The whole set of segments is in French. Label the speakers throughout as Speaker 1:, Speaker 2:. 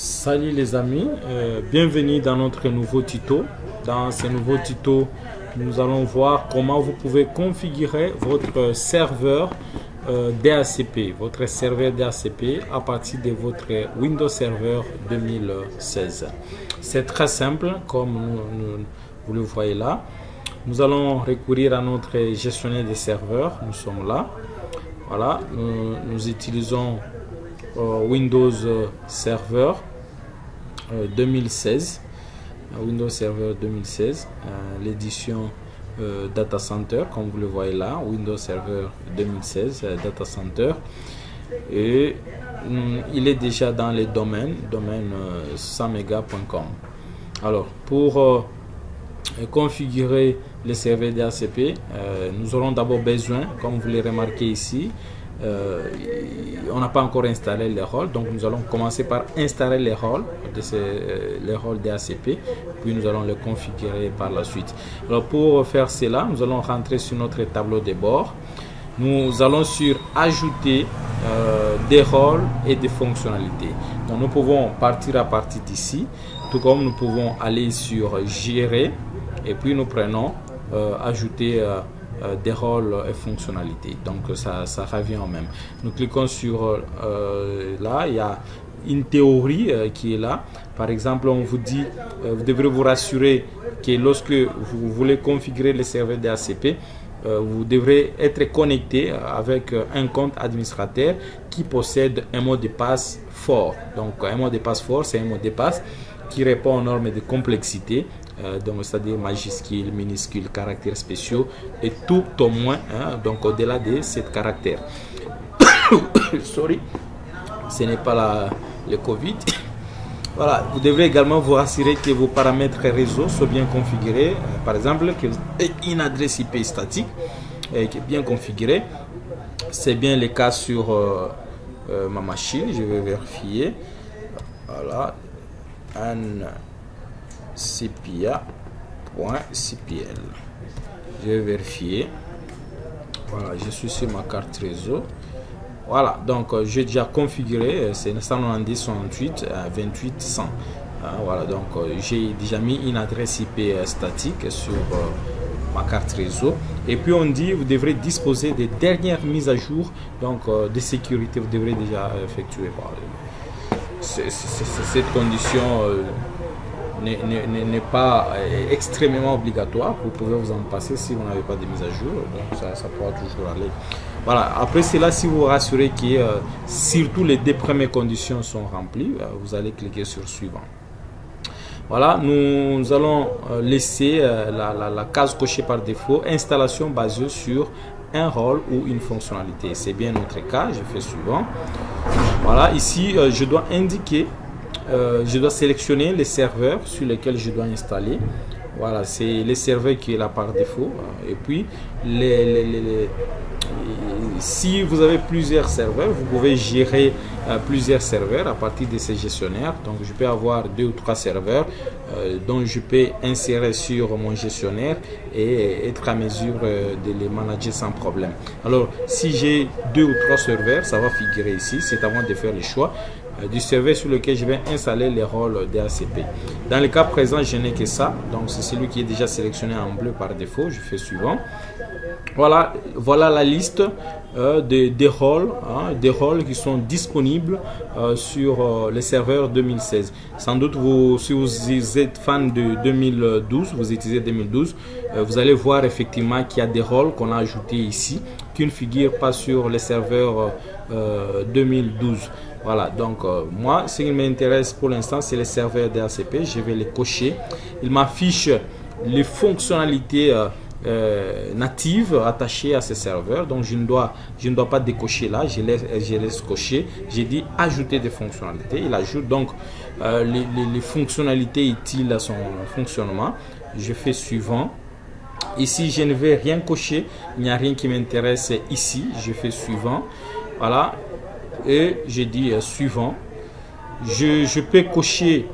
Speaker 1: Salut les amis, bienvenue dans notre nouveau tuto. Dans ce nouveau tuto, nous allons voir comment vous pouvez configurer votre serveur DHCP, votre serveur DHCP à partir de votre Windows Server 2016. C'est très simple comme vous le voyez là. Nous allons recourir à notre gestionnaire des serveurs. Nous sommes là. Voilà, nous utilisons Windows Server 2016, Windows Server 2016, l'édition Data Center, comme vous le voyez là, Windows Server 2016 Data Center, et il est déjà dans les domaine 100mega.com. Alors, pour configurer les serveurs DHCP, nous aurons d'abord besoin, comme vous le remarquez ici, on n'a pas encore installé les rôles, donc nous allons commencer par installer les rôles les rôles DHCP, puis nous allons les configurer par la suite. Alors pour faire cela, nous allons rentrer sur notre tableau de bord. Nous allons sur ajouter des rôles et des fonctionnalités. Donc nous pouvons partir à partir d'ici, tout comme nous pouvons aller sur gérer et puis nous prenons ajouter des rôles et fonctionnalités. Donc ça revient au même. Nous cliquons sur là, il y a une théorie qui est là. Par exemple, on vous dit, vous devrez vous rassurer que lorsque vous voulez configurer les serveurs DHCP, vous devrez être connecté avec un compte administrateur qui possède un mot de passe fort. Donc un mot de passe fort, c'est un mot de passe qui répond aux normes de complexité, donc c'est-à-dire majuscules, minuscules, caractères spéciaux et tout au moins, donc au-delà de 7 caractères. Sorry, ce n'est pas le Covid. Voilà, vous devrez également vous assurer que vos paramètres réseau soient bien configurés, par exemple que vous avez une adresse IP statique qui est bien configurée. C'est bien le cas sur ma machine. Je vais vérifier. Voilà, ancipia.cpl. Je vais vérifier. Voilà, je suis sur ma carte réseau. Voilà, donc j'ai déjà configuré, c'est 190 68 28 100. Voilà, donc j'ai déjà mis une adresse IP statique sur ma carte réseau. Et puis on dit vous devrez disposer des dernières mises à jour, donc de sécurité, vous devrez déjà effectuer. Cette condition n'est pas extrêmement obligatoire. Vous pouvez vous en passer si vous n'avez pas de mise à jour, donc ça pourra toujours aller. Voilà, après cela, si vous vous rassurez que surtout les deux premières conditions sont remplies, vous allez cliquer sur suivant. Voilà, nous allons laisser la case cochée par défaut, installation basée sur un rôle ou une fonctionnalité. C'est bien notre cas, je fais suivant. Voilà, ici je dois indiquer, je dois sélectionner les serveurs sur lesquels je dois installer. Voilà, c'est les serveurs qui est là par défaut. Et puis, si vous avez plusieurs serveurs, vous pouvez gérer plusieurs serveurs à partir de ces gestionnaires. Donc, je peux avoir 2 ou 3 serveurs dont je peux insérer sur mon gestionnaire et être à mesure de les manager sans problème. Alors, si j'ai 2 ou 3 serveurs, ça va figurer ici. C'est avant de faire le choix du serveur sur lequel je vais installer les rôles DHCP. Dans le cas présent, je n'ai que ça, donc c'est celui qui est déjà sélectionné en bleu par défaut. Je fais suivant. Voilà la liste des rôles, qui sont disponibles sur les serveurs 2016. Sans doute, si vous êtes fan de 2012, vous utilisez 2012, vous allez voir effectivement qu'il y a des rôles qu'on a ajoutés ici, qui ne figurent pas sur les serveurs 2012. Voilà, donc moi, ce qui m'intéresse pour l'instant, c'est les serveurs DHCP. Je vais les cocher. Il m'affiche les fonctionnalités natives attachées à ces serveurs. Donc, je ne dois pas décocher là. Je laisse cocher. J'ai dit ajouter des fonctionnalités. Il ajoute donc les fonctionnalités utiles à son fonctionnement. Je fais suivant. Ici, je ne vais rien cocher. Il n'y a rien qui m'intéresse ici. Je fais suivant. Voilà. Et j'ai dit suivant. je peux cocher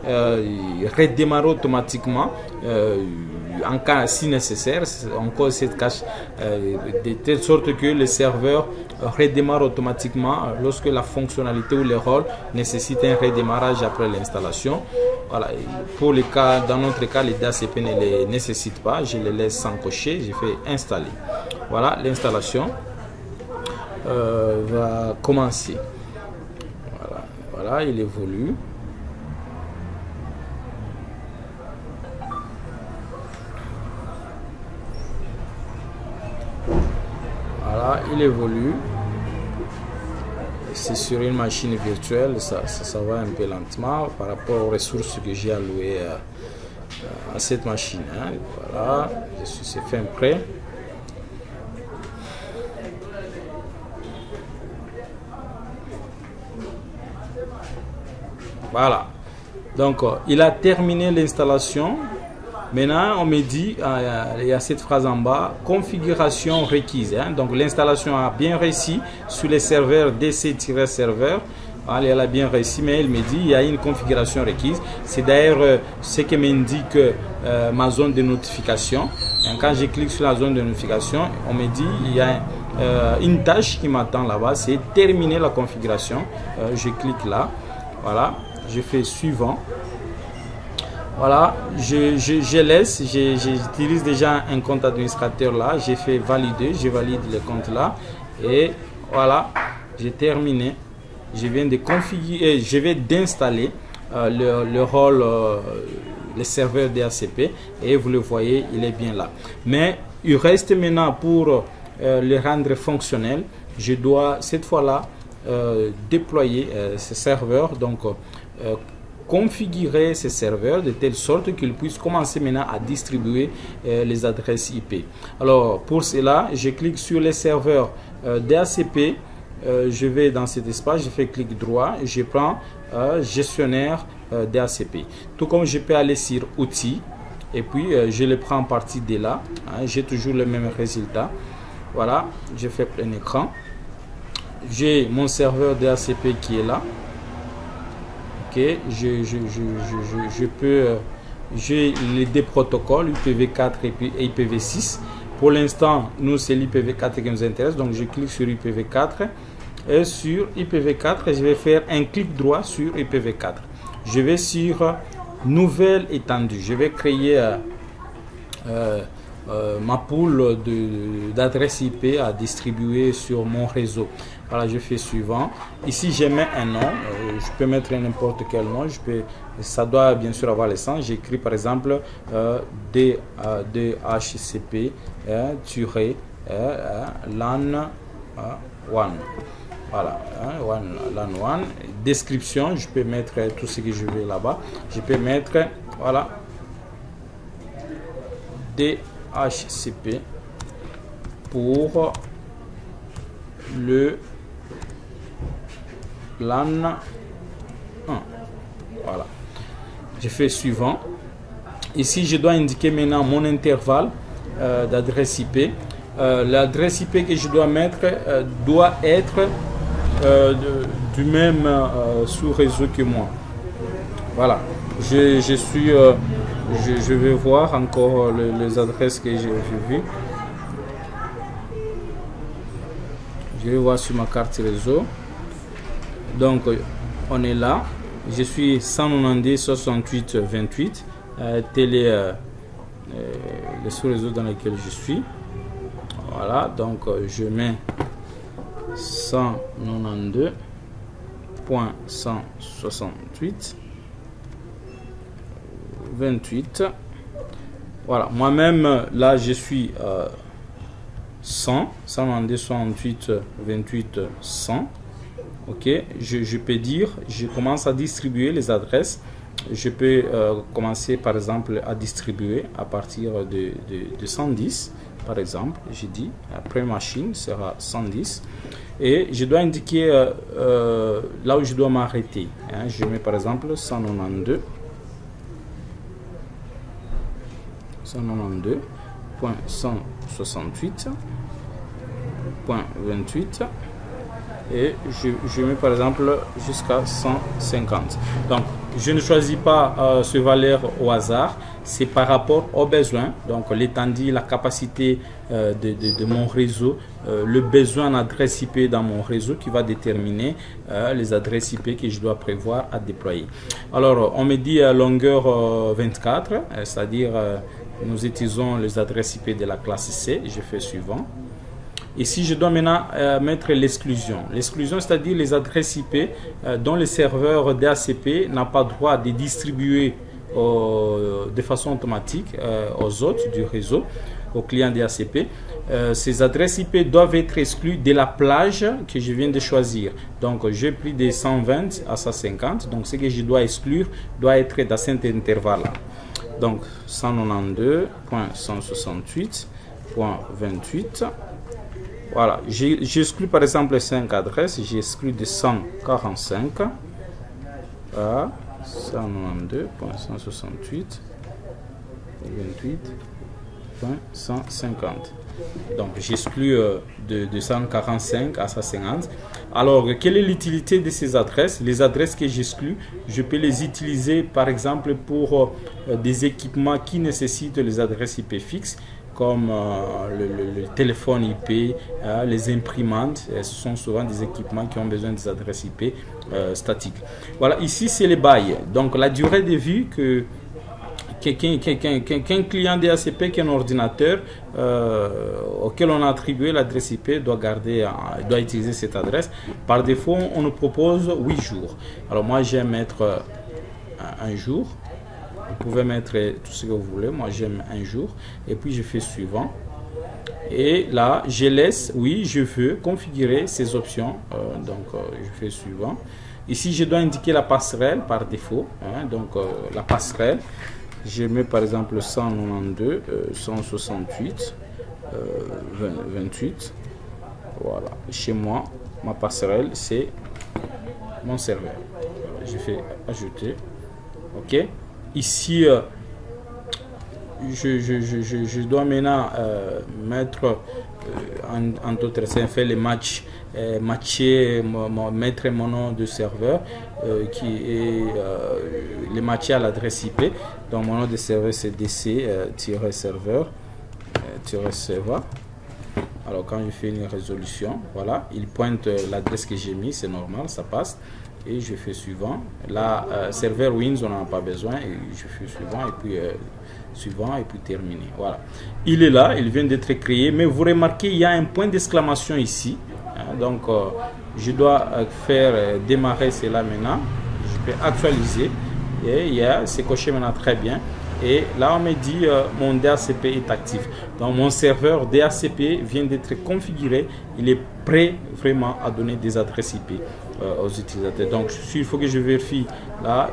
Speaker 1: redémarrer automatiquement en cas si nécessaire. On code cette cache de telle sorte que le serveur redémarre automatiquement lorsque la fonctionnalité ou le rôle nécessite un redémarrage après l'installation. Voilà. Pour le cas, dans notre cas, les DHCP ne les nécessitent pas. Je les laisse sans cocher. Je fais installer. Voilà, l'installation va commencer. Voilà, il évolue. Voilà, il évolue. C'est sur une machine virtuelle, ça va un peu lentement par rapport aux ressources que j'ai allouées à cette machine. Hein. Voilà, c'est fin prêt. Voilà, donc il a terminé l'installation. Maintenant, on me dit, il y a cette phrase en bas, configuration requise. Hein. Donc l'installation a bien réussi sur les serveurs DC-serveur. Elle a bien réussi, mais il me dit il y a une configuration requise. C'est d'ailleurs ce que m'indique ma zone de notification. Quand je clique sur la zone de notification, on me dit il y a une tâche qui m'attend là-bas, c'est terminer la configuration. Je clique là, voilà, je fais suivant. Voilà, je laisse, j'utilise déjà un compte administrateur là, j'ai fait valider, je valide le compte là et voilà, j'ai terminé. Je viens de configurer, je vais d'installer le rôle, le serveur DHCP et vous le voyez, il est bien là. Mais il reste maintenant pour le rendre fonctionnel, je dois cette fois-là déployer ce serveur, donc configurer ces serveurs de telle sorte qu'ils puissent commencer maintenant à distribuer les adresses IP. Alors pour cela, je clique sur les serveurs DHCP, je vais dans cet espace, je fais clic droit, je prends gestionnaire DHCP. Tout comme je peux aller sur outils et puis je le prends en partie de là, hein, j'ai toujours le même résultat. Voilà, je fais plein écran. J'ai mon serveur DHCP qui est là. Je peux, j'ai les deux protocoles IPv4 et IPv6. Pour l'instant, nous c'est l'IPv4 qui nous intéresse, donc je clique sur IPv4 et sur IPv4, je vais faire un clic droit sur IPv4. Je vais sur nouvelle étendue. Je vais créer ma pool d'adresses IP à distribuer sur mon réseau. Voilà, je fais suivant. Ici, je mets un nom. Je peux mettre n'importe quel nom. Ça doit bien sûr avoir le sens. J'écris par exemple DHCP LAN 1. Voilà, LAN 1. Description, je peux mettre tout ce que je veux là-bas. Je peux mettre, voilà, DHCP pour le LAN 1. Voilà, je fais suivant. Ici je dois indiquer maintenant mon intervalle d'adresse IP. L'adresse IP que je dois mettre doit être du même sous-réseau que moi. Voilà, je vais voir encore les adresses que j'ai vues. Je vais voir sur ma carte réseau. Donc on est là. Je suis 192.68.28. Tel est le sous-réseau dans lequel je suis. Voilà, donc je mets 192.168.28. Voilà, moi-même là je suis 192.168.28.100. Ok, je peux dire, je commence à distribuer les adresses. Je peux commencer par exemple à distribuer à partir de 110 par exemple. J'ai dit la première machine sera 110 et je dois indiquer là où je dois m'arrêter, hein. Je mets par exemple 192.168.28. et je mets par exemple jusqu'à 150. Donc je ne choisis pas ce valeur au hasard, c'est par rapport aux besoins, donc l'étendue, la capacité de mon réseau, le besoin d'adresse IP dans mon réseau qui va déterminer les adresses IP que je dois prévoir à déployer. Alors on me dit longueur 24, c'est-à-dire nous utilisons les adresses IP de la classe C. Je fais suivant. Ici, je dois maintenant mettre l'exclusion. L'exclusion, c'est-à-dire les adresses IP dont le serveur DHCP n'a pas droit de distribuer de façon automatique aux autres du réseau, aux clients DHCP. Ces adresses IP doivent être exclues de la plage que je viens de choisir. Donc, j'ai pris de 120 à 150. Donc, ce que je dois exclure doit être dans cet intervalle-là. Donc, 192.168.28. Voilà, j'exclus par exemple 5 adresses, j'exclus de 145 à 192.168.150. Donc j'exclus de 145 à 150. Alors, quelle est l'utilité de ces adresses? Les adresses que j'exclus, je peux les utiliser par exemple pour des équipements qui nécessitent les adresses IP fixes, comme le téléphone IP, les imprimantes. Ce sont souvent des équipements qui ont besoin des adresses IP statiques. Voilà, ici c'est les bails. Donc la durée de vie qu'un client DHCP, qu'un ordinateur auquel on a attribué l'adresse IP doit garder, doit utiliser cette adresse. Par défaut, on nous propose 8 jours. Alors moi, j'aime mettre un jour. Vous pouvez mettre tout ce que vous voulez. Moi, j'aime un jour. Et puis, je fais suivant. Et là, je laisse, oui, je veux configurer ces options. Je fais suivant. Ici, je dois indiquer la passerelle par défaut. La passerelle, je mets par exemple 192, 168, 28. Voilà. Chez moi, ma passerelle, c'est mon serveur. Je fais ajouter. OK. Ici, je dois maintenant mettre en d'autres termes, faire les matchs, matcher, mettre mon nom de serveur qui est les matcher à l'adresse IP. Donc mon nom de serveur c'est dc-serveur. Alors quand je fais une résolution, voilà, il pointe l'adresse que j'ai mis, c'est normal, ça passe. Et je fais suivant. Là, serveur Windows, on n'en a pas besoin. Et je fais suivant et puis suivant et puis terminé. Voilà. Il est là, il vient d'être créé. Mais vous remarquez, il y a un point d'exclamation ici. Donc, je dois faire démarrer cela maintenant. Je peux actualiser. Et c'est coché maintenant très bien. Et là, on me dit mon DHCP est actif. Donc, mon serveur DHCP vient d'être configuré. Il est prêt vraiment à donner des adresses IP aux utilisateurs. Donc, il faut que je vérifie. Là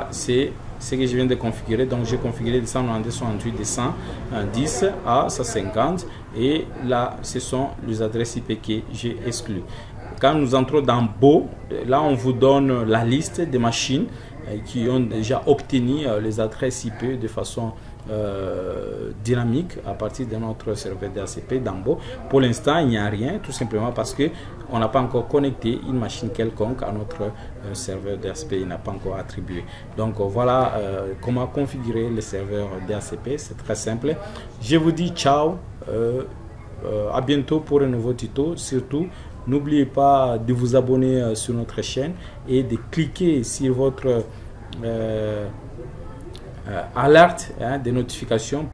Speaker 1: c'est ce que je viens de configurer. Donc, j'ai configuré de 192, 128, de 110 à 150. Et là, ce sont les adresses IP que j'ai exclues. Quand nous entrons dans Beau, là, on vous donne la liste des machines qui ont déjà obtenu les adresses IP de façon dynamique à partir de notre serveur DHCP d'Ambo. Pour l'instant, il n'y a rien, tout simplement parce que on n'a pas encore connecté une machine quelconque à notre serveur DHCP, il n'a pas encore attribué. Donc voilà comment configurer le serveur DHCP, c'est très simple. Je vous dis ciao, à bientôt pour un nouveau tuto. Surtout, n'oubliez pas de vous abonner sur notre chaîne et de cliquer sur votre alerte des notifications.